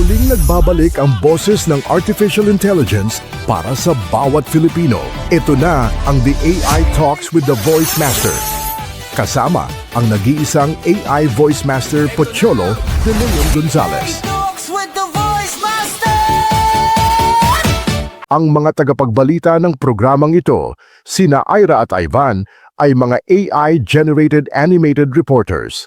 Muling nagbabalik ang boses ng Artificial Intelligence para sa bawat Filipino. Ito na ang The AI Talks with the Voice Master. Kasama ang nag-iisang AI Voice Master Pocholo de Leon Gonzalez. Ang mga tagapagbalita ng programang ito, sina Ira at Ivan, ay mga AI-generated animated reporters.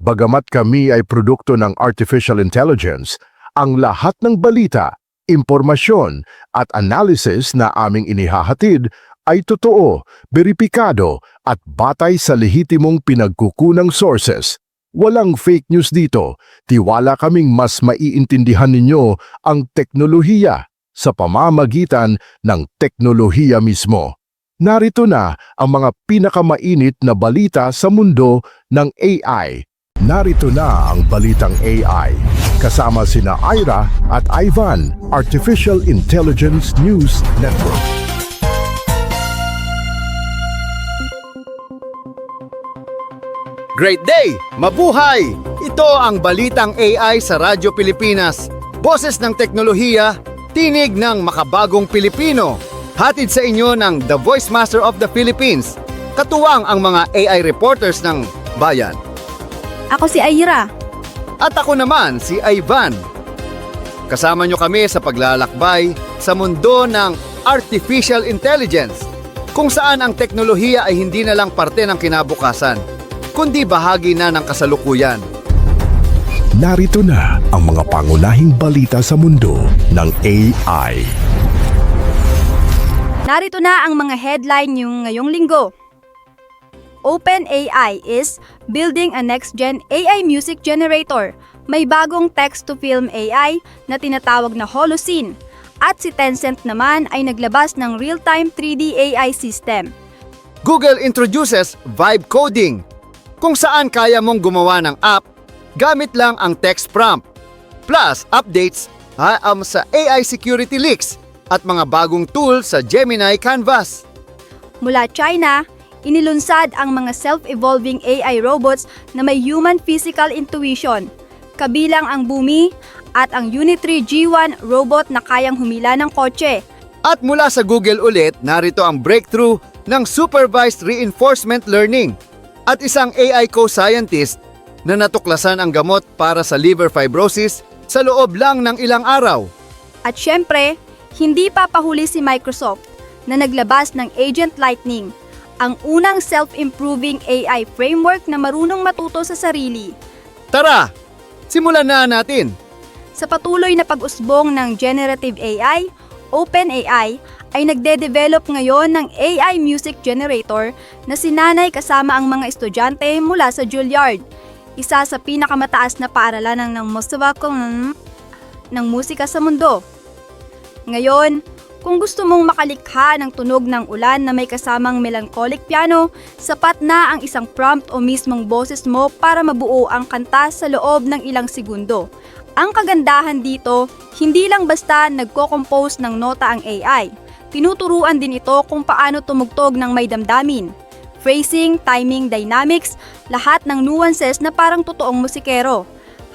Bagamat kami ay produkto ng artificial intelligence, ang lahat ng balita, impormasyon at analysis na aming inihahatid ay totoo, beripikado at batay sa lehitimong pinagkukunang sources. Walang fake news dito. Tiwala kaming mas maiintindihan ninyo ang teknolohiya sa pamamagitan ng teknolohiya mismo. Narito na ang mga pinakamainit na balita sa mundo ng AI. Narito na ang balitang AI. Kasama sina Ira at Ivan, Artificial Intelligence News Network. Great day! Mabuhay! Ito ang balitang AI sa Radyo Pilipinas. Boses ng teknolohiya, tinig ng makabagong Pilipino. Hatid sa inyo ng The Voice Master of the Philippines. Katuwang ang mga AI reporters ng bayan. Ako si Ira. At ako naman si Ivan. Kasama nyo kami sa paglalakbay sa mundo ng Artificial Intelligence, kung saan ang teknolohiya ay hindi na lang parte ng kinabukasan, kundi bahagi na ng kasalukuyan. Narito na ang mga pangunahing balita sa mundo ng AI. Narito na ang mga headline yung ngayong linggo. OpenAI is building a next-gen AI music generator. May bagong text-to-film AI na tinatawag na Holocene. At si Tencent naman ay naglabas ng real-time 3D AI system. Google introduces Vibe Coding, kung saan kaya mong gumawa ng app gamit lang ang text prompt. Plus, updates sa AI security leaks at mga bagong tool sa Gemini Canvas. Mula China, inilunsad ang mga self-evolving AI robots na may human physical intuition, kabilang ang Bumi at ang Unitree G1 robot na kayang humila ng kotse. At mula sa Google ulit, narito ang breakthrough ng supervised reinforcement learning at isang AI co-scientist na natuklasan ang gamot para sa liver fibrosis sa loob lang ng ilang araw. At syempre, hindi papahuli si Microsoft na naglabas ng Agent Lightning, ang unang self-improving AI framework na marunong matuto sa sarili. Tara, simulan na natin! Sa patuloy na pag-usbong ng generative AI, OpenAI ay nagde-develop ngayon ng AI music generator na sinanay kasama ang mga estudyante mula sa Juilliard, isa sa pinakamataas na paaralan ng musika sa mundo. Ngayon, kung gusto mong makalikha ng tunog ng ulan na may kasamang melancholic piano, sapat na ang isang prompt o mismong boses mo para mabuo ang kanta sa loob ng ilang segundo. Ang kagandahan dito, hindi lang basta nagko-compose ng nota ang AI. Tinuturuan din ito kung paano tumugtog ng may damdamin. Phrasing, timing, dynamics, lahat ng nuances na parang totoong musikero.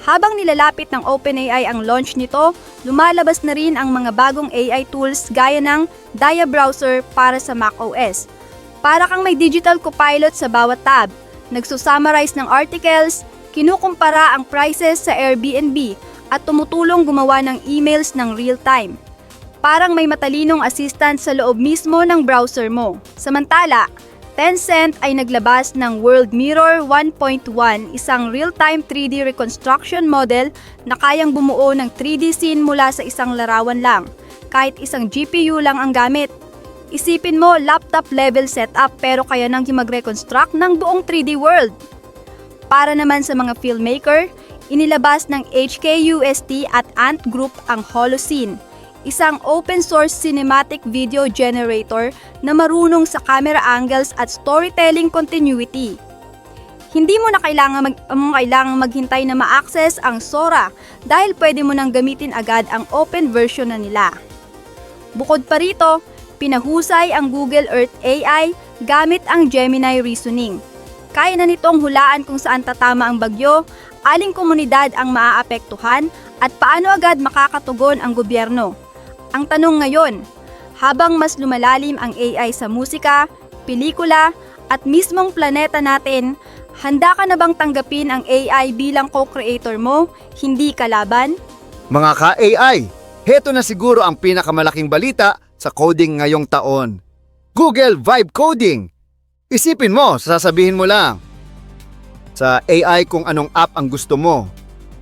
Habang nilalapit ng OpenAI ang launch nito, lumalabas na rin ang mga bagong AI tools gaya ng Dia Browser para sa macOS. Para kang may digital copilot sa bawat tab, nagsusummarize ng articles, kinukumpara ang prices sa Airbnb at tumutulong gumawa ng emails ng real-time. Parang may matalinong assistant sa loob mismo ng browser mo. Samantala, Tencent ay naglabas ng World Mirror 1.1, isang real-time 3D reconstruction model na kayang bumuo ng 3D scene mula sa isang larawan lang, kahit isang GPU lang ang gamit. Isipin mo, laptop-level setup pero kaya nang mag-reconstruct ng buong 3D world. Para naman sa mga filmmaker, inilabas ng HKUST at Ant Group ang Holocene, isang open-source cinematic video generator na marunong sa camera angles at storytelling continuity. Hindi mo na kailangang maghintay na ma-access ang Sora dahil pwede mo nang gamitin agad ang open version na nila. Bukod pa rito, pinahusay ang Google Earth AI gamit ang Gemini Reasoning. Kaya na nitong hulaan kung saan tatama ang bagyo Aling komunidad ang maaapektuhan at paano agad makakatugon ang gobyerno? Ang tanong ngayon, habang mas lumalalim ang AI sa musika, pelikula, at mismong planeta natin, handa ka na bang tanggapin ang AI bilang co-creator mo, hindi kalaban? Mga ka-AI, heto na siguro ang pinakamalaking balita sa coding ngayong taon. Google Vibe Coding. Isipin mo, sasabihin mo lang sa AI kung anong app ang gusto mo.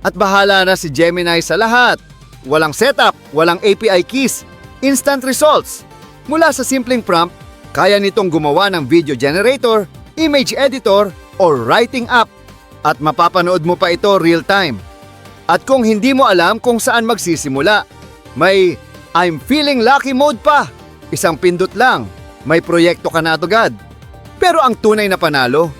At bahala na si Gemini sa lahat. Walang setup, walang API keys, instant results. Mula sa simpleng prompt, kaya nitong gumawa ng video generator, image editor, or writing app. At mapapanood mo pa ito real time. At kung hindi mo alam kung saan magsisimula, may I'm feeling lucky mode pa. Isang pindot lang, may proyekto ka na agad. Pero ang tunay na panalo,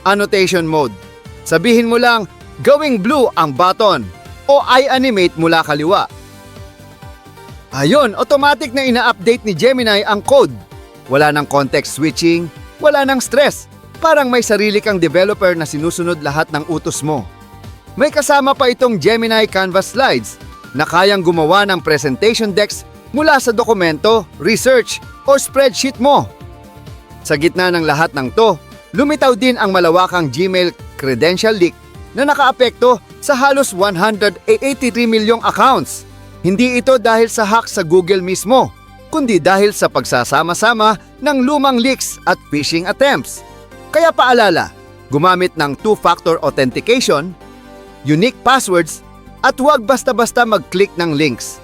annotation mode. Sabihin mo lang, gawing blue ang button o i-animate mula kaliwa. Ayun, automatic na ina-update ni Gemini ang code. Wala nang context switching, wala nang stress. Parang may sarili kang developer na sinusunod lahat ng utos mo. May kasama pa itong Gemini Canvas Slides na kayang gumawa ng presentation decks mula sa dokumento, research o spreadsheet mo. Sa gitna ng lahat ng to, lumitaw din ang malawakang Gmail credential leak na nakaapekto sa halos 183 milyong accounts. Hindi ito dahil sa hack sa Google mismo, kundi dahil sa pagsasama-sama ng lumang leaks at phishing attempts. Kaya paalala, gumamit ng two-factor authentication, unique passwords, at huwag basta-basta mag-click ng links.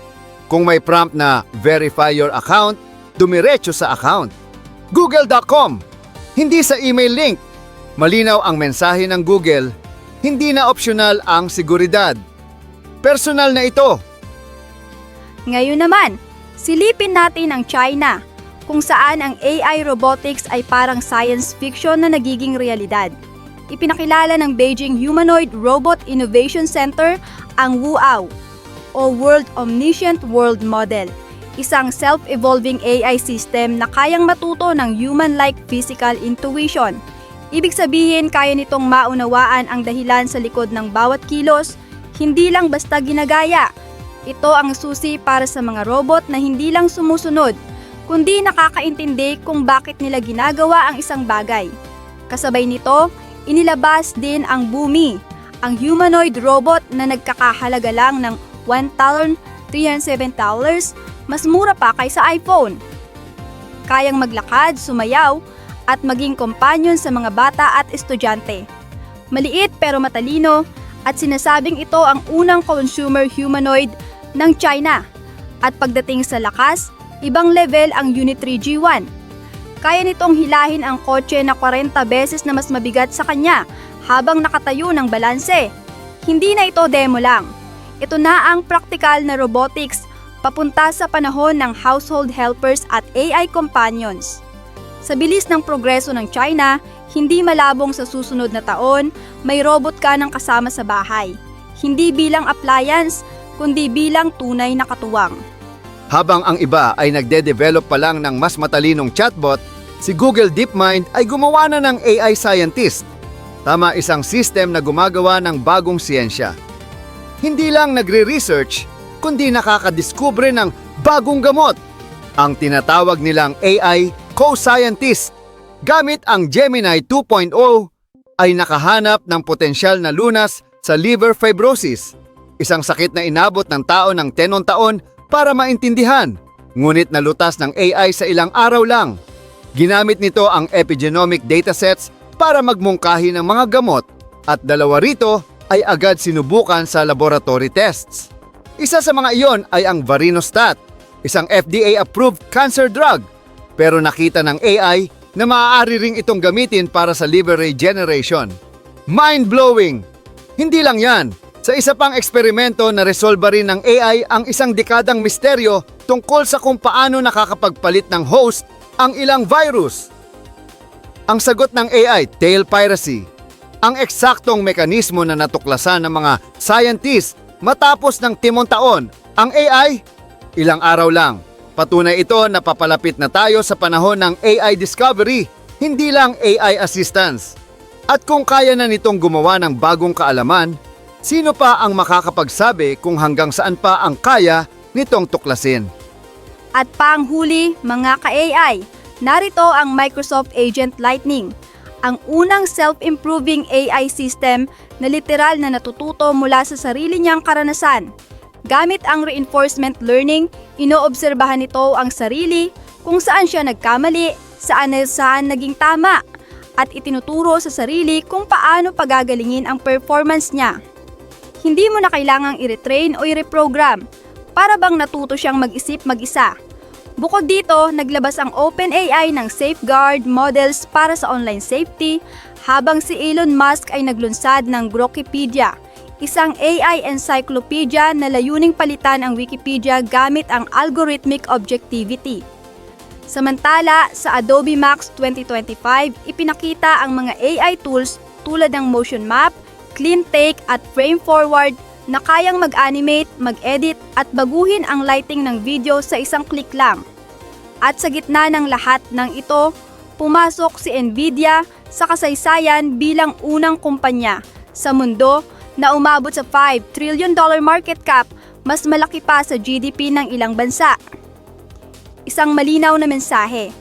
Kung may prompt na verify your account, dumiretso sa account. Google.com, hindi sa email link. Malinaw ang mensahe ng Google, hindi na optional ang seguridad. Personal na ito. Ngayon naman, silipin natin ang China, kung saan ang AI robotics ay parang science fiction na nagiging realidad. Ipinakilala ng Beijing Humanoid Robot Innovation Center ang WUAO o World Omniscient World Model, isang self-evolving AI system na kayang matuto ng human-like physical intuition. Ibig sabihin, kaya nitong maunawaan ang dahilan sa likod ng bawat kilos, hindi lang basta ginagaya. Ito ang susi para sa mga robot na hindi lang sumusunod, kundi nakakaintindi kung bakit nila ginagawa ang isang bagay. Kasabay nito, inilabas din ang Bumi, ang humanoid robot na nagkakahalaga lang ng $1,307, mas mura pa kaysa iPhone. Kayang maglakad, sumayaw, at maging kompanyon sa mga bata at estudyante. Maliit pero matalino at sinasabing ito ang unang consumer humanoid ng China. At pagdating sa lakas, ibang level ang Unitree G1. Kaya nitong hilahin ang kotse na 40 beses na mas mabigat sa kanya habang nakatayo ng balanse. Hindi na ito demo lang. Ito na ang praktikal na robotics papunta sa panahon ng household helpers at AI companions. Sa bilis ng progreso ng China, hindi malabong sa susunod na taon, may robot ka ng kasama sa bahay. Hindi bilang appliance, kundi bilang tunay na katuwang. Habang ang iba ay nagde-develop pa lang ng mas matalinong chatbot, si Google DeepMind ay gumawa na ng AI scientist. Tama, isang system na gumagawa ng bagong siyensya. Hindi lang nagre-research, kundi nakakadiskubre ng bagong gamot. Ang tinatawag nilang AI co-scientist. Gamit ang Gemini 2.0 ay nakahanap ng potensyal na lunas sa liver fibrosis, isang sakit na inabot ng tao ng 10 taon para maintindihan, ngunit nalutas ng AI sa ilang araw lang. Ginamit nito ang epigenomic datasets para magmungkahi ng mga gamot at dalawa rito ay agad sinubukan sa laboratory tests. Isa sa mga iyon ay ang Varinostat, isang FDA-approved cancer drug. Pero nakita ng AI na maaari ring itong gamitin para sa liver regeneration. Mind-blowing! Hindi lang yan. Sa isa pang eksperimento na resolba rin ng AI ang isang dekadang misteryo tungkol sa kung paano nakakapagpalit ng host ang ilang virus. Ang sagot ng AI, tail piracy. Ang eksaktong mekanismo na natuklasan ng mga scientists matapos ng 10 taon. Ang AI, ilang araw lang. Patunay ito na papalapit na tayo sa panahon ng AI discovery, hindi lang AI assistance. At kung kaya na nitong gumawa ng bagong kaalaman, Sino pa ang makakapagsabi kung hanggang saan pa ang kaya nitong tuklasin? At panghuli, mga ka-AI, narito ang Microsoft Agent Lightning, ang unang self-improving AI system na literal na natututo mula sa sarili niyang karanasan. Gamit ang reinforcement learning, inoobserbahan nito ang sarili, kung saan siya nagkamali, saan naging tama, at itinuturo sa sarili kung paano pagagalingin ang performance niya. Hindi mo na kailangang i-retrain o i-reprogram, para bang natuto siyang mag-isip mag-isa. Bukod dito, naglabas ang OpenAI ng safeguard models para sa online safety, habang si Elon Musk ay naglunsad ng Grokipedia, isang AI encyclopedia na layuning palitan ang Wikipedia gamit ang algorithmic objectivity. Samantala, sa Adobe Max 2025, ipinakita ang mga AI tools tulad ng Motion Map, Clean Take at Frame Forward na kayang mag-animate, mag-edit at baguhin ang lighting ng video sa isang click lang. At sa gitna ng lahat ng ito, pumasok si Nvidia sa kasaysayan bilang unang kumpanya sa mundo na umabot sa $5 trillion market cap, mas malaki pa sa GDP ng ilang bansa. Isang malinaw na mensahe: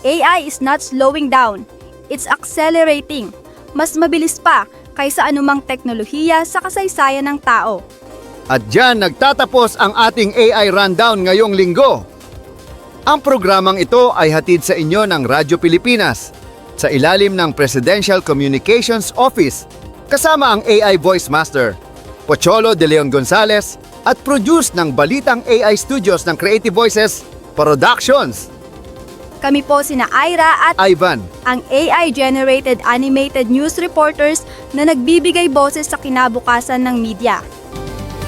AI is not slowing down, it's accelerating. Mas mabilis pa kaysa anumang teknolohiya sa kasaysayan ng tao. At dyan nagtatapos ang ating AI Rundown ngayong linggo. Ang programang ito ay hatid sa inyo ng Radyo Pilipinas sa ilalim ng Presidential Communications Office kasama ang AI Voice Master, Pocholo De Leon Gonzales, at produce ng Balitang AI Studios ng Creative Voices Productions. Kami po sina Ira at Ivan. ang AI-generated animated news reporters na nagbibigay boses sa kinabukasan ng media.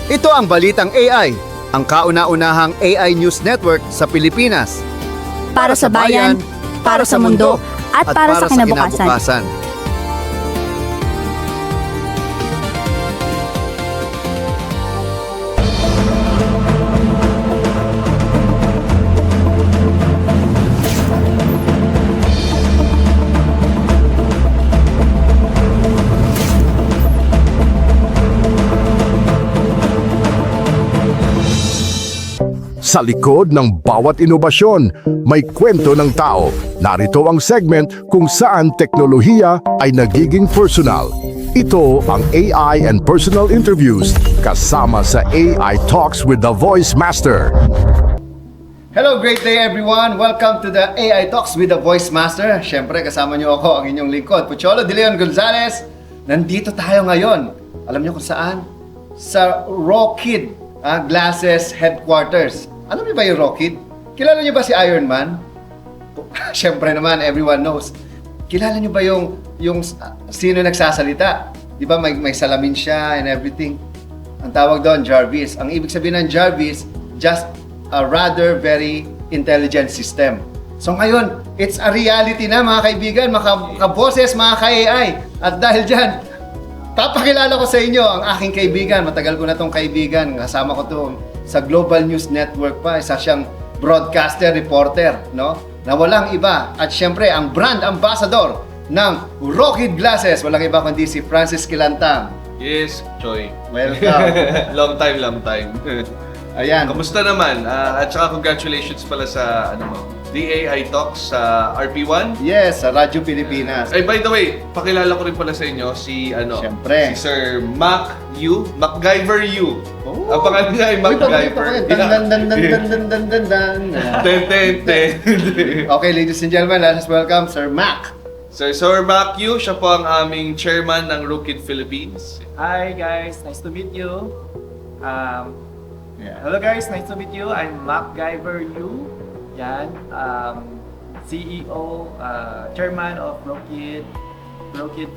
Ito ang Balitang AI, ang kauna-unahang AI news network sa Pilipinas. Para sa bayan, para sa mundo, at para sa kinabukasan. Sa likod ng bawat inobasyon, may kwento ng tao. Narito ang segment kung saan teknolohiya ay nagiging personal. Ito ang AI and Personal Interviews kasama sa AI Talks with the Voice Master. Hello, great day everyone! Welcome to the AI Talks with the Voice Master. Siyempre, kasama niyo ako, ang inyong lingkod, Pocholo De Leon Gonzales. Nandito tayo ngayon. Alam niyo kung saan? Sa Rockid Glasses Headquarters. Alam niyo ba yung Rockid? Kilala niyo ba si Iron Man? Siyempre naman, everyone knows. Kilala niyo ba yung sino nagsasalita? Di ba may salamin siya and everything? Ang tawag doon, Jarvis. Ang ibig sabihin ng Jarvis, just a rather very intelligent system. So ngayon, it's a reality na mga kaibigan, mga kaboses, mga ka-AI. At dahil dyan, papakilala ko sa inyo ang aking kaibigan. Matagal ko na tong kaibigan. Kasama ko to sa Global News Network pa. Isa siyang broadcaster, reporter, no? Na walang iba. At syempre, ang brand ambassador ng Rockid Glasses. Walang iba kundi si Francis Quilantang. Yes, Choi. Welcome. Long time. Ayan. Kamusta naman? At saka congratulations pala sa the AI Talks sa RP1. Yes, sa Radyo Pilipinas. Ay, by the way, pakilala ko rin pala sa inyo si Siyempre. si Sir MacGyver Yu. Oh. Ang pangalan niya ay MacGyver. Ten. Okay, ladies and gentlemen, let us welcome Sir Mac. Sir Mac Yu, siya po ang aming chairman ng Rookid Philippines. Hi guys, nice to meet you. Hello guys, nice to meet you. I'm MacGyver Yu. Yan, CEO, chairman of Rookid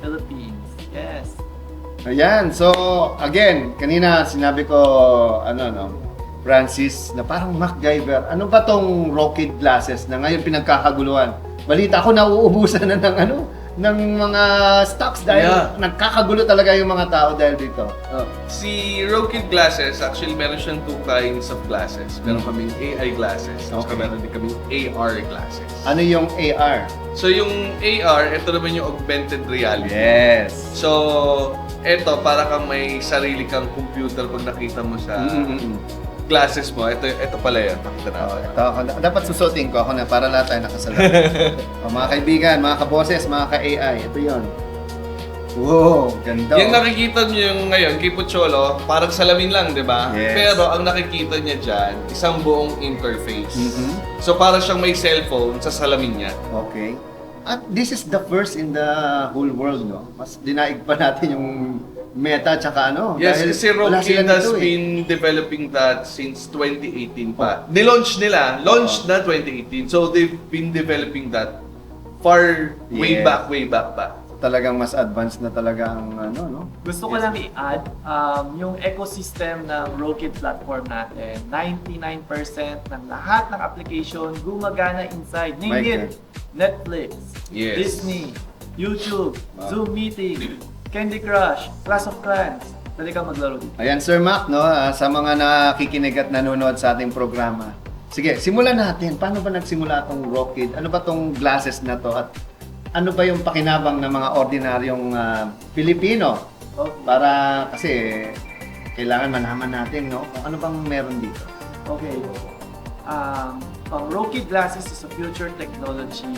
Philippines. Yes. Ayan, so again, kanina sinabi ko, Francis, na parang MacGyver. Ano ba tong Rockid Glasses na ngayon pinagkakaguluhan? Balita ko nauubusan na ng mga stocks dahil nagkakagulo talaga yung mga tao dahil dito. Si Rookid Glasses, actually meron siyang two kinds of glasses. Meron kaming AI glasses, at meron din kaming AR glasses. Ano yung AR? So yung AR, ito naman yung augmented reality. Yes. So, eto, para kang may sarili kang computer pag nakita mo sa glasses mo. Ito pala yun. Nakita natin. Ito, dapat susutin ko ako na para lahat tayo nakasalamin. Mga kaibigan, mga kaboses, mga ka-AI, ito yon. Wow, ganda. Yung nakikita niyo yung ngayon, kay Pocholo, parang salamin lang, di ba? Yes. Pero ang nakikita niya dyan, isang buong interface. Mhm. So parang siyang may cellphone sa salamin niya. Okay. At this is the first in the whole world, no? Mas dinaig pa natin yung Meta tsaka ano. Yes, dahil kasi wala Rokid sila has nito, eh. been developing that since 2018 pa. Nilaunch nila, launched na 2018. So they've been developing that far way Yes. back pa. Talagang mas advanced na talaga ang ano, no? Gusto ko lang i-add, yung ecosystem ng Rokid platform natin, 99% ng lahat ng application gumagana inside. My Name it, Netflix, Yes. Disney, YouTube, Zoom Meeting, Candy Crush, Clash of Clans. Pwede ka maglaro dito. Ayan, Sir Mac, no? Sa mga nakikinig at nanonood sa ating programa. Sige, simulan natin. Paano ba nagsimula itong Rokid? Ano ba itong glasses na to? At ano ba yung pakinabang ng mga ordinaryong Pilipino? Okay. Para kasi kailangan malaman natin, no? Kung ano bang meron dito. Okay. Ang Rokid glasses is a future technology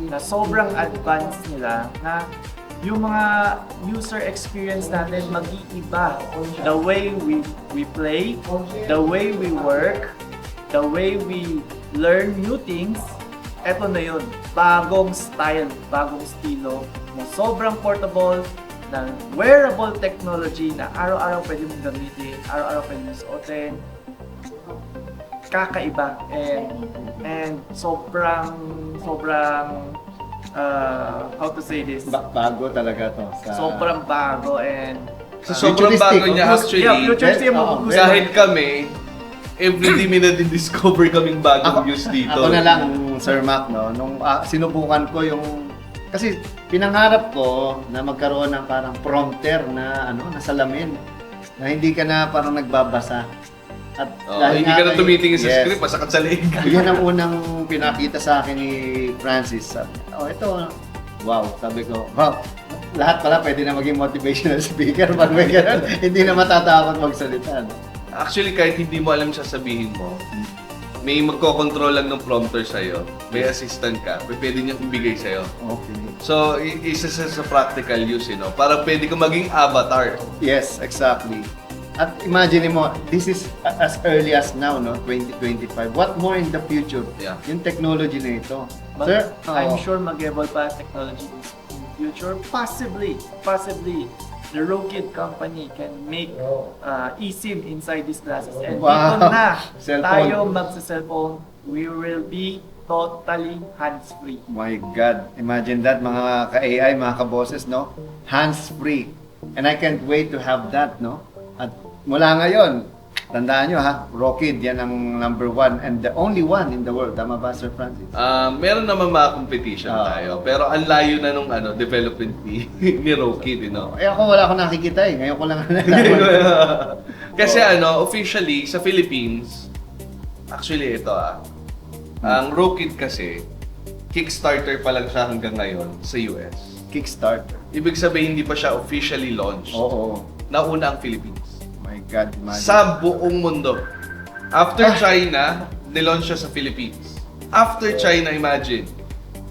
na sobrang advanced nila na yung mga user experience natin mag-iiba. The way we play, the way we work, the way we learn new things, eto na yun. Bagong style, bagong estilo na sobrang portable, na wearable technology na araw-araw pwede mong gamitin, araw-araw pwede mong suotin. Kakaiba and sobrang how to say this, Bago talaga to. sobrang bago and So sobrang bago futuristic, niya oh. actually. yeah, futuristic Oo, mo gusto. Kahit kami, everyday may na-discover kaming bagong news dito. Ako na lang, Sir Mac, no? Nung sinubukan ko yung... Kasi pinangarap ko na magkaroon ng parang prompter na na salamin. Na hindi ka na parang nagbabasa. At Hindi nga ka na kay- tumitingin sa Yes. script, masakat sa leeg. Yan ang unang pinakita sa akin ni Francis. Sabi, ito, wow. Sabi ko, wow. Lahat pala pwede na maging motivational speaker pag may ganun. Hindi na matatakot magsalita. No? Actually, kahit hindi mo alam sasabihin mo, may magkocontrol lang ng prompter sa'yo, may assistant ka, pwede niyang ibigay sa'yo. Okay. So, isa sa practical use, Para pwede ka maging avatar. Yes, exactly. At imagine mo, this is as early as now, no? 2025. What more in the future? Yeah. Yung technology na ito. But Sir, I'm sure mag-evolve pa ang technology in the future. Possibly, the Rokid company can make eSIM inside these glasses. And Wow. dito na Cellphone. tayo magsa-cellphone, we will be totally hands-free. My God, imagine that mga ka-AI, mga ka-bosses, no? Hands-free. And I can't wait to have that, no? At mula ngayon, tandaan nyo ha, Rokid, yan ang number one and the only one in the world. Tama ba, Sir Francis? Meron naman mga competition Ah. tayo, pero ang layo na nung development ni Rokid, Eh ako wala akong nakikita eh. Ngayon ko lang nalaman. Kasi officially sa Philippines, actually ito ang Rokid kasi Kickstarter pa lang siya hanggang ngayon sa US. Kickstarter. Ibig sabihin hindi pa siya officially launched. Oo. Nauna ang Philippines. My God, imagine. Sa buong mundo. After China, nilaunch siya sa Philippines. After China, imagine.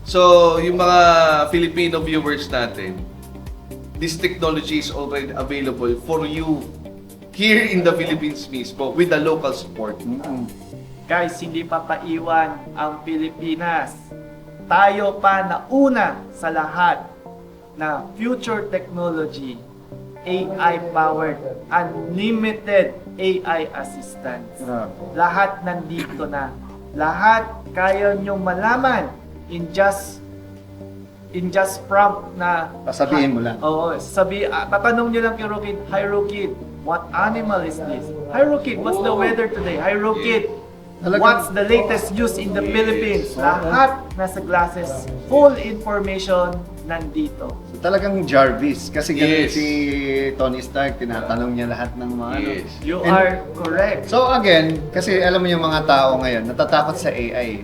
So, yung mga Filipino viewers natin, this technology is already available for you here in the Philippines mismo with the local support. Guys, hindi pa paiwan ang Pilipinas. Tayo pa nauna sa lahat na future technology, AI-powered, unlimited AI assistance. Grabe. Lahat nandito na. Lahat kaya nyo malaman in just prompt na Pasabihin mo lang. Oo, tatanong nyo lang kay Rokid, "Hi Rokid, what animal is this? Hi Rokid, what's the weather today? Hi Rokid, Talagang- what's the latest news in the Philippines?" Lahat nasa glasses, full information nandito. So, talagang Jarvis. Kasi ganun Yes. si Tony Stark, tinatanong niya lahat ng mga Yes. You And- are correct. So again, kasi alam mo yung mga tao ngayon, natatakot sa AI.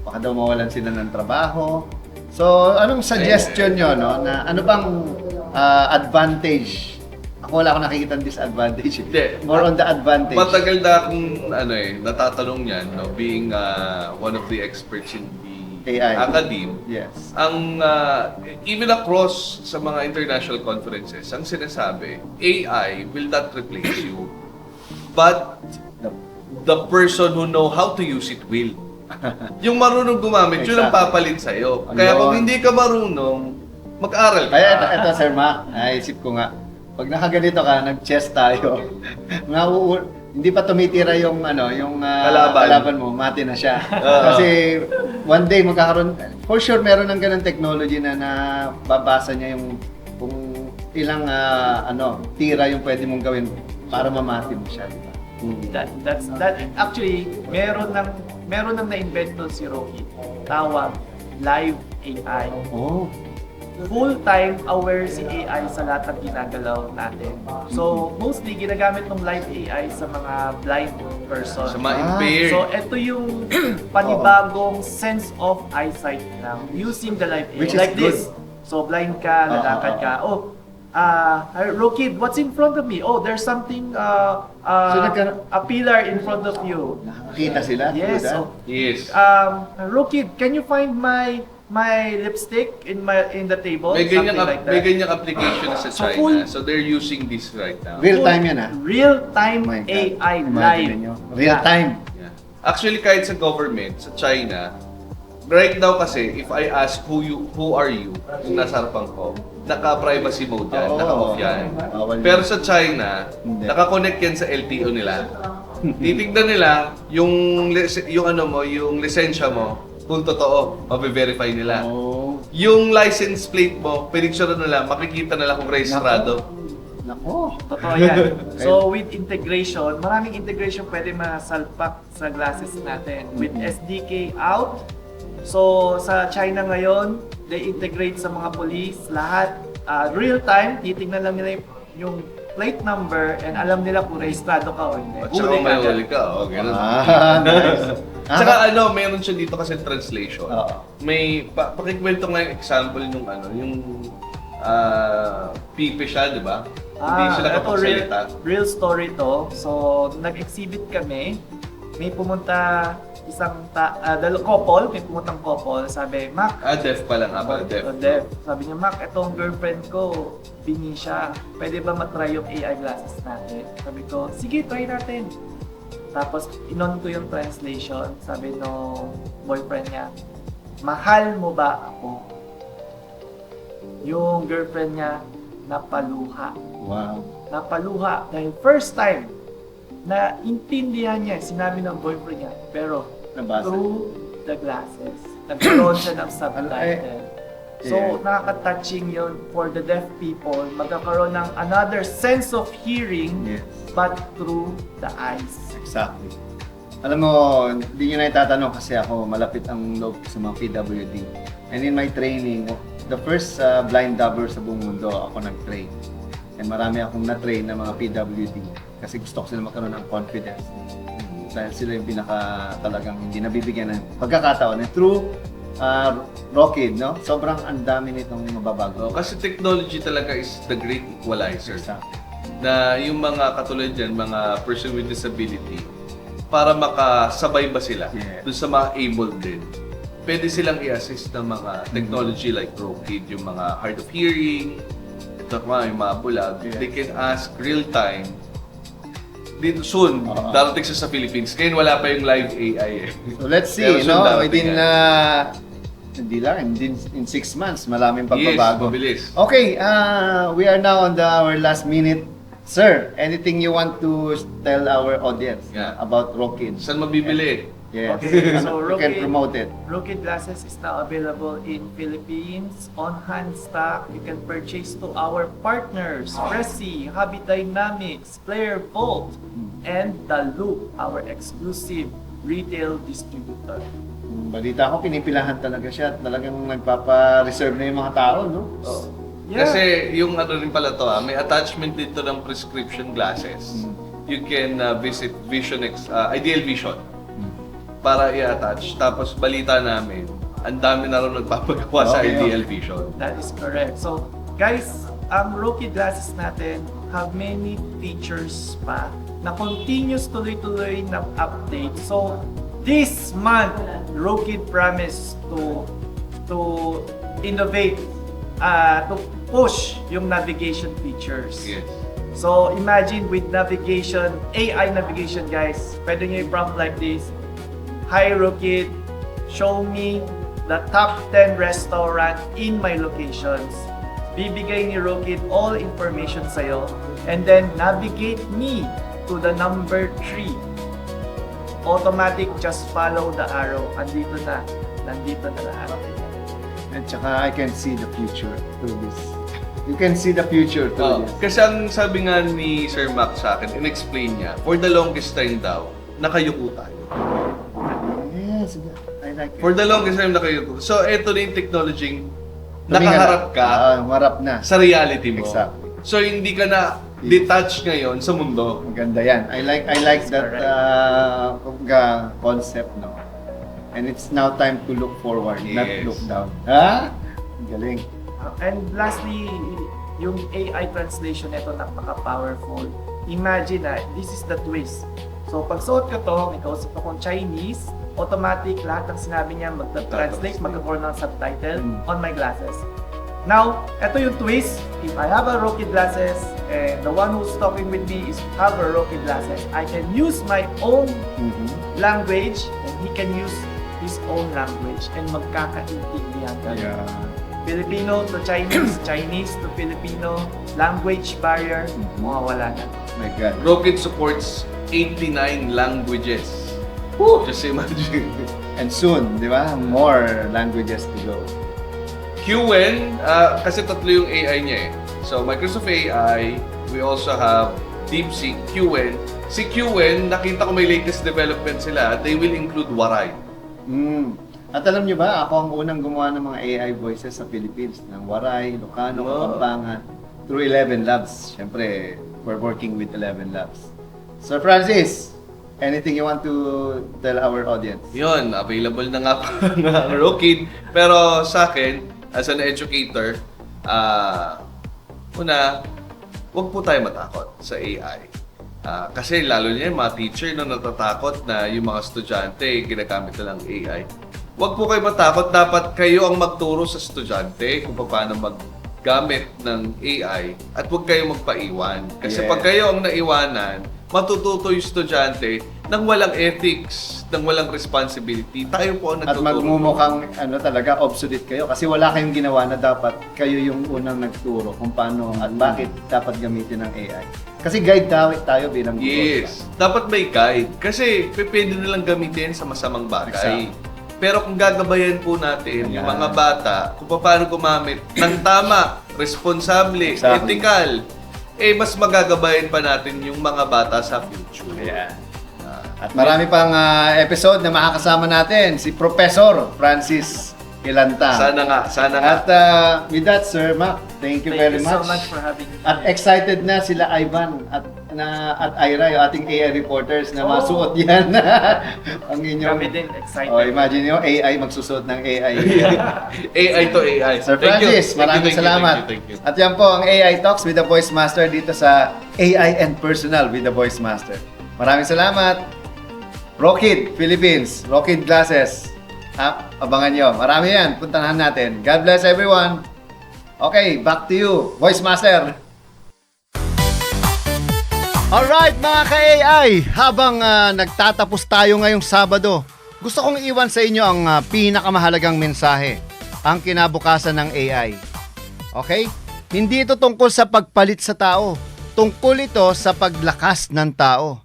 Baka daw mawalan sila ng trabaho. So, anong suggestion nyo, no? Na ano bang advantage Ako wala akong nakikita disadvantage. Hindi. More on the advantage. Matagal na akong natatanong yan, no, being one of the experts in the AI. academe. Yes. Ang even across sa mga international conferences, ang sinasabi, AI will not replace you, but the person who know how to use it will. Yung marunong gumamit, yun ang Exactly. papalit sa'yo. Kaya kung Ayun. hindi ka marunong, mag-aral ka. Kaya ito, Sir Mac, naisip ko nga, pag nakaganito ka, nag-chess tayo, hindi pa tumitira yung kalaban mo, mati na siya. Kasi one day magkakaroon, for sure meron ng ganang technology na nababasa niya yung kung ilang tira yung pwede mong gawin para mamati mo siya, di ba? That actually meron nang na-invento si Rocky. Tawag live AI. Oh. Full-time aware si AI sa lahat ng ginagalaw natin. So, mostly ginagamit ng live AI sa mga blind person. Sa mga impaired. So, ito yung panibagong sense of eyesight lang using the live AI. Which is like this. So, blind ka, lalakad ka. Rocky, what's in front of me? Oh, there's something, a pillar in front of you. Nakakita sila? Yes. through that? So, Yes. Rocky, can you find my lipstick in the table? May Something like that. ganyang application sa So, China. So they're using this right now. Real time yan, ha? Real-time Oh my God. AI Imagine live. nyo. Real time. Yeah. Actually, kahit sa government, sa China, right now kasi, if I ask who are you, yung nasa harapan ko, naka-privacy mode yan, Oo. naka-off yan. Bawal Pero yan. sa China, Hindi. naka-connect yan sa LTO nila. Titignan nila yung lisensya mo, kung totoo, mabe-verify nila. Oh. Yung license plate mo, pinicture nila, makikita nila kung rehistrado. Nako. Totoo yan. So with integration, maraming integration pwede masalpak sa glasses natin. With SDK out, so sa China ngayon, they integrate sa mga police, lahat real time, titingnan lang nila yung plate number and alam nila kung rehistrado ka o hindi. At saka Huli may agad. huli ka, ganun. Nice. Tsaka meron siya dito kasi translation. Oo. May, pakikwento nga yung example nung yung pipe siya, di ba? Hindi sila ito kapagsalita. real story to. So, nag-exhibit kami. May pumunta may pumuntang couple. Sabi, Mac, Deaf pala nga pala, deaf. Deaf. Sabi niya, Mac, itong girlfriend ko, bingi siya. Pwede ba matry yung AI glasses natin? Sabi ko, sige, try natin. Tapos, inon ko yung translation. Sabi no boyfriend niya, mahal mo ba ako? Yung girlfriend niya, napaluha. Wow. Napaluha dahil first time na intindihan niya, sinabi ng boyfriend niya, pero Nabasa. through the glasses, nagkaroon siya ng subtitle. So, Yeah. nakaka-touching yun for the deaf people, magkakaroon ng another sense of hearing, Yes. but through the eyes. Exactly. Alam mo, hindi nyo na itatanong kasi ako malapit ang loob sa mga PWD. And in my training, the first blind dubber sa buong mundo, ako nag-train. And marami akong na-train na mga PWD kasi gusto ko sila magkaroon ng confidence. Dahil sila yung talagang hindi nabibigyan ng pagkakataon. And through Rockid, no? Sobrang ang dami nitong mababago. Kasi technology talaga is the great equalizer. Exactly. Na yung mga katulad dyan, mga person with disability, para makasabay ba sila Yeah. dun sa mga able din, pwede silang i-assist ng mga technology like Rockid, yung mga hard of hearing, ito yung mga bulag, Yeah. they can ask real time. Dito soon, Oo. darating siya sa Philippines. Ngayon wala pa yung live AI eh. So let's see, Pero soon no? darating Within, yan. hindi lang, in 6 months, maraming Yes, pagbabago. mabilis. Okay, we are now on our last minute. Sir, anything you want to tell our audience Yeah. about Rockid? Saan mabibili? Yes. Okay, so You can Rockid- promote it. Rockid glasses is now available in Philippines, on-hand stock. You can purchase to our partners, Prezi, Hobby Dynamics, Player Vault, and The Loop, our exclusive retail distributor. Balita ko, pinipilahan talaga siya. Talagang nagpapa-reserve na yung mga tao, no? Yeah. Kasi yung rin pala to, may attachment dito ng prescription glasses. You can visit Ideal Vision para i-attach. Tapos balita namin, ang dami na rin nagpapagawa sa Okay. Ideal Vision. That is correct. So, guys, ang Rockid glasses natin, have many features pa na continuous tuloy-tuloy na update. So, this month, Rokid promised to innovate, to push yung navigation features. Yes. So, imagine with navigation, AI navigation, guys. Pwede nyo i-prompt like this. Hi, Rokid. Show me the top 10 restaurant in my locations. Bibigay ni Rokid all information sa'yo. And then, navigate me to the number 3. Automatic, just follow the arrow. Nandito na lahat. At saka I can see the future through this. You can see the future through this. Kasi ang sabi nga ni Sir Mac sa akin, in-explain niya, for the longest time daw, nakayuko tayo. Yes, I like it. For the longest time, nakayuko. So, ito na yung technology, nakaharap ka Marap na. sa reality mo. Exactly. So, hindi ka na detached ngayon sa mundo. Maganda yan. I like that concept, no? And it's now time to look forward, not Yes. look down. Ha? Galing. And lastly, yung AI translation nito napaka-powerful. Imagine this is the twist. So pag suot ko to, may kausap akong Chinese, automatic lahat ng sinabi niya magta-translate, magkakaroon ng subtitle on my glasses. Now, ito yung twist. If I have a Rokid glasses and the one who's talking with me is have a Rokid glasses, I can use my own language and he can use his own language and magkakaintindihan kami. Yeah. Filipino to Chinese, Chinese to Filipino, language barrier, mawawala na. My God. Rokid supports 89 languages. Just imagine. And soon, di ba? More languages to go. QN, kasi tatlo yung AI niya eh. So, Microsoft AI, we also have DeepSeek, QN. Si QN, nakita ko may latest development sila, they will include Waray. At alam nyo ba, ako ang unang gumawa ng mga AI voices sa Philippines, ng Waray, Ilocano, Wow. Kapampangan, through 11 Labs. Siyempre, we're working with 11 Labs. Sir Francis, anything you want to tell our audience? Yun, available na nga po ng Rokid. Pero sa akin, as an educator, una, huwag po tayo matakot sa AI. Kasi lalo niya yung mga teacher na natatakot na yung mga estudyante ginagamit na lang AI. Huwag po kayo matakot, dapat kayo ang magturo sa estudyante kung paano maggamit ng AI at huwag kayo magpaiwan. Kasi Yeah. pag kayo ang naiwanan, matututo yung estudyante nang walang ethics, nang walang responsibility. Tayo po ang At nagtuturo. magmumukhang talaga obsolete kayo kasi wala kayong ginawa na dapat kayo yung unang nagturo kung paano at bakit dapat gamitin ng AI. Kasi guide tayo bilang guro. Yes. Dapat may guide. Kasi pwede nilang gamitin sa masamang bagay. Exactly. Pero kung gagabayan po natin yung Ayan. mga bata kung paano gumamit ng tama, responsable, Exactly. ethical, mas magagabayan pa natin yung mga bata sa future. Yeah. At marami pang episode na makakasama natin si Professor Francis Ilanta. Sana nga. At with that, Sir Mac, thank you very Thank you so much for having me. At excited na sila Ivan at Ira, yung ating AI reporters na masuot yan. Ang inyong... Kami din, excited. Imagine nyo, AI magsusuot ng AI. AI to AI. Sir Thank you. Francis, maraming salamat. Thank you. At yan po ang AI Talks with the Voice Master dito sa AI and Personal with the Voice Master. Maraming salamat. Rokid, Philippines. Rokid Glasses. Abangan nyo. Marami yan. Puntahan natin. God bless everyone. Okay, back to you, Voice Master. Alright mga ka-AI, habang nagtatapos tayo ngayong Sabado, gusto kong iwan sa inyo ang pinakamahalagang mensahe, ang kinabukasan ng AI. Okay? Hindi ito tungkol sa pagpalit sa tao, tungkol ito sa paglakas ng tao.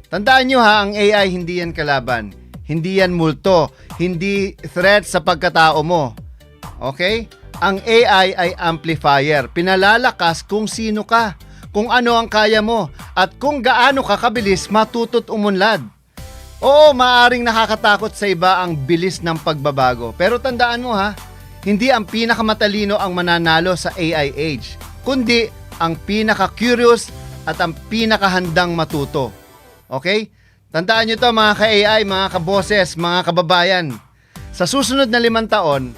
Tandaan nyo ang AI hindi yan kalaban, hindi yan multo, hindi threat sa pagkatao mo. Okay? Ang AI ay amplifier, pinalalakas kung sino ka, kung ano ang kaya mo, at kung gaano ka kabilis matutot umunlad. Oo, maaaring nakakatakot sa iba ang bilis ng pagbabago. Pero tandaan mo hindi ang pinakamatalino ang mananalo sa AI age, kundi ang pinaka-curious at ang pinakahandang matuto. Okay? Tandaan nyo to mga ka-AI, mga kaboses, mga kababayan. Sa susunod na 5 taon,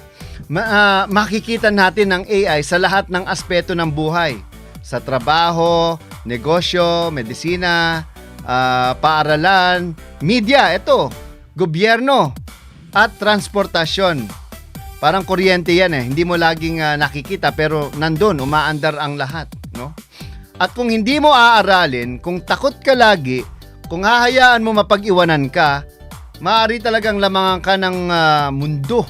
makikita natin ang AI sa lahat ng aspeto ng buhay. sa trabaho, negosyo, medisina, paaralan, media, ito, gobyerno, at transportasyon. Parang kuryente yan eh. Hindi mo laging nakikita pero nandun, umaandar ang lahat. No? At kung hindi mo aaralin, kung takot ka lagi, kung hahayaan mo mapag-iwanan ka, maaari talagang lamangan ka ng mundo.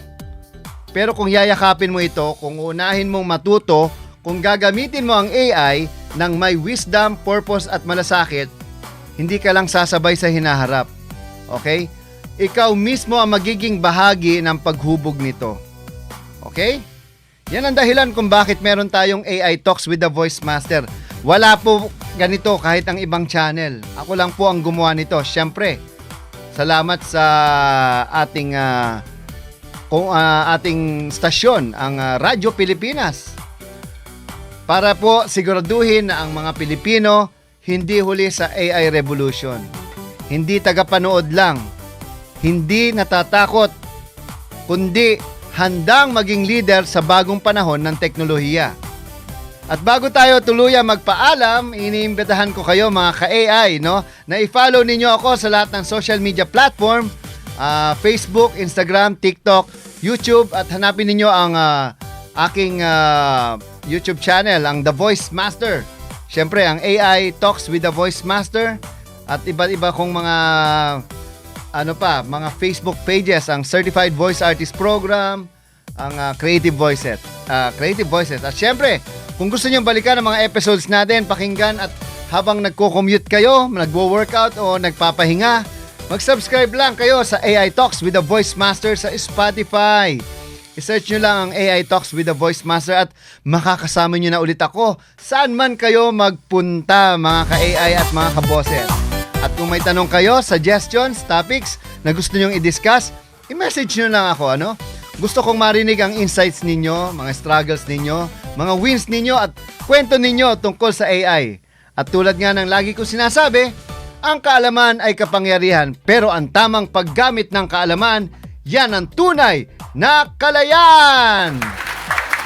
Pero kung yayakapin mo ito, kung unahin mong matuto, kung gagamitin mo ang AI ng may wisdom, purpose at malasakit, hindi ka lang sasabay sa hinaharap. Okay? Ikaw mismo ang magiging bahagi ng paghubog nito. Okay? Yan ang dahilan kung bakit meron tayong AI Talks with the Voice Master. Wala po ganito kahit ang ibang channel. Ako lang po ang gumawa nito. Siyempre, salamat sa ating ating stasyon, ang Radyo Pilipinas. Para po siguraduhin na ang mga Pilipino hindi huli sa AI revolution. Hindi tagapanood lang. Hindi natatakot. Kundi handang maging leader sa bagong panahon ng teknolohiya. At bago tayo tuluyang magpaalam, iniimbitahan ko kayo mga ka-AI, no, na i-follow ninyo ako sa lahat ng social media platform, Facebook, Instagram, TikTok, YouTube, at hanapin ninyo ang aking YouTube channel, ang The Voice Master. Siyempre, ang AI Talks with the Voice Master at iba-iba kong mga mga Facebook pages, ang Certified Voice Artist Program, ang Creative Voices. At siyempre, kung gusto niyo balikan ang mga episodes natin, pakinggan at habang nagko-commute kayo, nagwo-workout o nagpapahinga, mag-subscribe lang kayo sa AI Talks with the Voice Master sa Spotify. I-search nyo lang ang AI Talks with the Voice Master at makakasama nyo na ulit ako saan man kayo magpunta, mga ka-AI at mga kaboses. At kung may tanong kayo, suggestions, topics na gusto nyong i-discuss, i-message nyo lang ako, ano? Gusto kong marinig ang insights ninyo, mga struggles ninyo, mga wins ninyo at kwento ninyo tungkol sa AI. At tulad nga ng lagi ko sinasabi, ang kaalaman ay kapangyarihan, pero ang tamang paggamit ng kaalaman, yan ang tunay na kalayaan!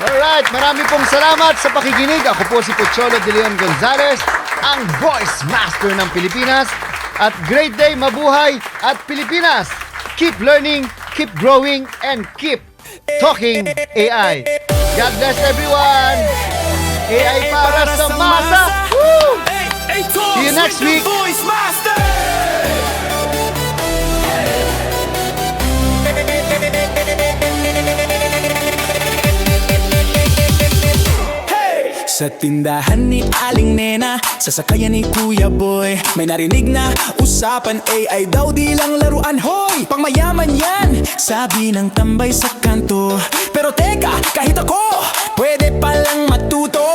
Alright, marami pong salamat sa pakikinig. Ako po si Pocholo de Leon Gonzalez, ang Voice Master ng Pilipinas. At great day, mabuhay at Pilipinas! Keep learning, keep growing, and keep talking AI. God bless everyone! AI para sa masa! Woo! See you next week! Sa tindahan ni Aling Nena, sa sakayan ni Kuya Boy, may narinig na usapan, AI daw di lang laruan, hoy! Pangmayaman yan, sabi ng tambay sa kanto. Pero teka, kahit ako, pwede palang matuto.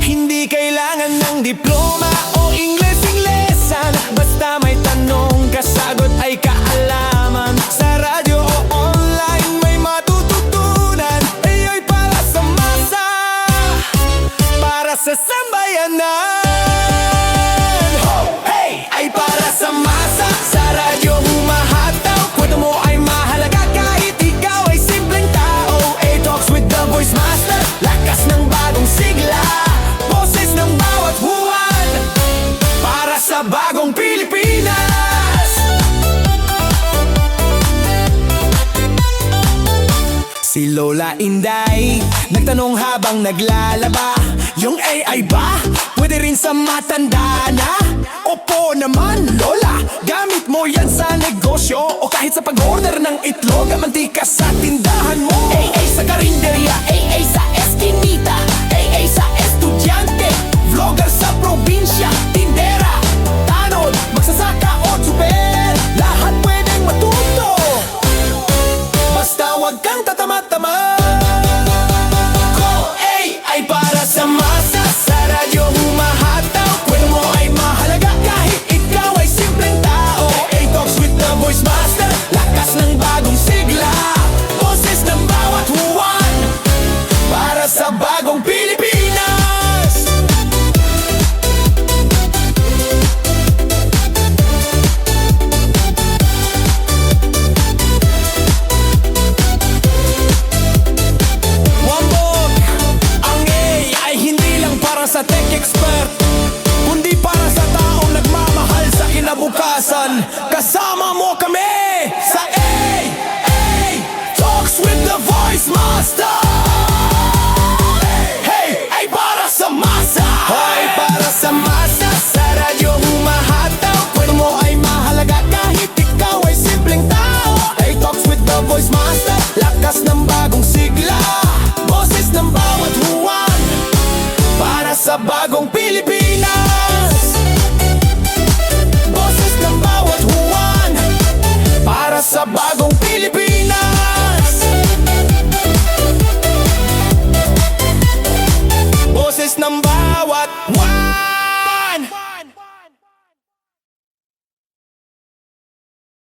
Hindi kailangan ng diploma o Ingles-Inglesan, basta may tanong, kasagot ay kaalaman. Sa radyo o online, may matututunan. AI para sa masa, para sa sambayanan. Hey! Ay para sa masa, sa radyo humahataw. Kwento mo ay mahalaga kahit ikaw ay simpleng tao. AI Talks with the Voice Master, lakas ng bagong sigla, boses ng bawat buwan, para sa bagong Pilipinas. Si Lola Inday nagtanong habang naglalaba, yung AI ba pwede rin sa matanda na? Opo naman Lola, gamit mo yan sa negosyo o kahit sa pag-order ng itlog, mantika sa tindahan mo. AI sa karinderya, AI sa eskinita, AI sa estudyante, vlogger sa probinsya, tindera, tanod, magsasaka o tsuper, lahat pwedeng matuto, basta wag kang tatama-tama. AI para sa masa, sa radyo humahataw. Kwento mo ay mahalaga kahit ikaw ay simpleng tao. AI Talks with the Voice Master, lakas ng bagong sigla, boses ng bawat huwan, sa bagong